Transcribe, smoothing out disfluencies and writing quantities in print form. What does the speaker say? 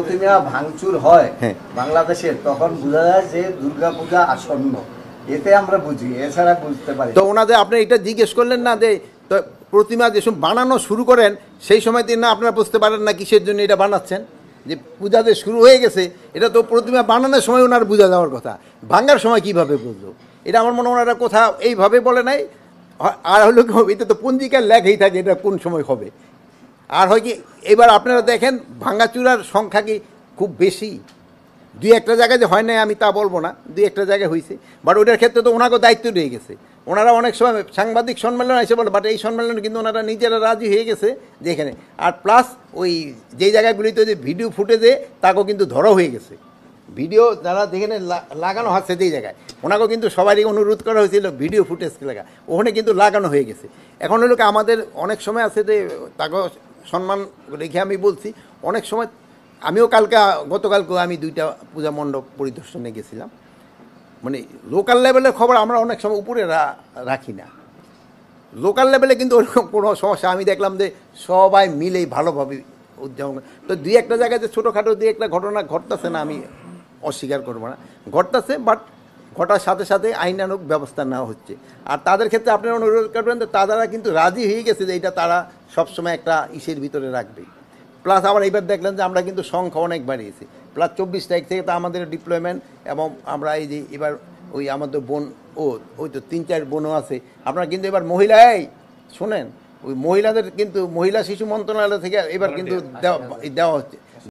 প্রতিমা ভাঙচুর হয় বাংলাদেশে, তখন বোঝা যায় যে দুর্গাপূজা আসন্ন, এতে আমরা বুঝি, এছাড়া বুঝতে পারি। তো ওনাদের আপনি এটা জিজ্ঞেস করলেন না যে তো প্রতিমা যেসব বানানো শুরু করেন সেই সময় না আপনারা বুঝতে পারেন না কিসের জন্য এটা বানাচ্ছেন? যে পূজা যে শুরু হয়ে গেছে, এটা তো প্রতিমা বানানোর সময় ওনার বোঝা যাওয়ার কথা, ভাঙার সময় কিভাবে বুঝলো? এটা আমার মনে হয় ওনারা কোথাও এইভাবে বলে নাই। আর হলো কি, এটা তো পঞ্জিকার লেখাই থাকে এটা কোন সময় হবে। আর হয় কি, এবার আপনারা দেখেন ভাঙাচুরার সংখ্যা কি খুব বেশি? দুই একটা জায়গায় যে হয় নাই আমি তা বলবো না, দুই একটা জায়গায় হয়েছে, বাট ওটার ক্ষেত্রে তো ওনাকেও দায়িত্ব রয়ে গেছে। ওনারা অনেক সময় সাংবাদিক সম্মেলন এসে বলে, বাট এই সম্মেলনে কিন্তু ওনারা নিজেরা রাজি হয়ে গেছে যে এখানে। আর প্লাস ওই যেই জায়গাগুলিতে যে ভিডিও ফুটেজে তাকেও কিন্তু ধরা হয়ে গেছে, ভিডিও যারা যেখানে লাগানো হচ্ছে যেই জায়গায়, ওনাকেও কিন্তু সবারই অনুরোধ করা হয়েছিল ভিডিও ফুটেজ লাগা, ওখানে কিন্তু লাগানো হয়ে গেছে। এখন হলো কি, আমাদের অনেক সময় আছে যে তাকেও সম্মান রেখে আমি বলছি, অনেক সময় আমিও গতকালকেও আমি 2টা পূজা মণ্ডপ পরিদর্শনে গেছিলাম। মানে লোকাল লেভেলের খবর আমরা অনেক সময় উপরে রাখি না। লোকাল লেভেলে কিন্তু ওরকম কোনো সমস্যা আমি দেখলাম যে সবাই মিলেই ভালোভাবে উদযাপন। তো দুই একটা জায়গায় যে ছোটোখাটো দুই একটা ঘটনা ঘটতেছে না, আমি অস্বীকার করবো না, ঘটতেছে, বাট ঘটার সাথে সাথে আইনানুগ ব্যবস্থা নেওয়া হচ্ছে। আর তাদের ক্ষেত্রে আপনারা অনুরোধ করবেন যে তারা কিন্তু রাজি হয়ে গেছে যে এটা তারা সবসময় একটা ইসের ভিতরে রাখবে। প্লাস আবার এইবার দেখলেন যে আমরা কিন্তু সংখ্যা অনেক বাড়িয়েছি, প্লাস 24 তারিখ থেকে তো আমাদের ডিপ্লয়মেন্ট, এবং আমরা এই যে এবার ওই আমাদের বোন ওই তো 3-4 বোনও আছে, আপনারা কিন্তু এবার মহিলাই শোনেন, ওই মহিলাদের কিন্তু মহিলা শিশু মন্ত্রণালয় থেকে এবার কিন্তু দেওয়া হচ্ছে।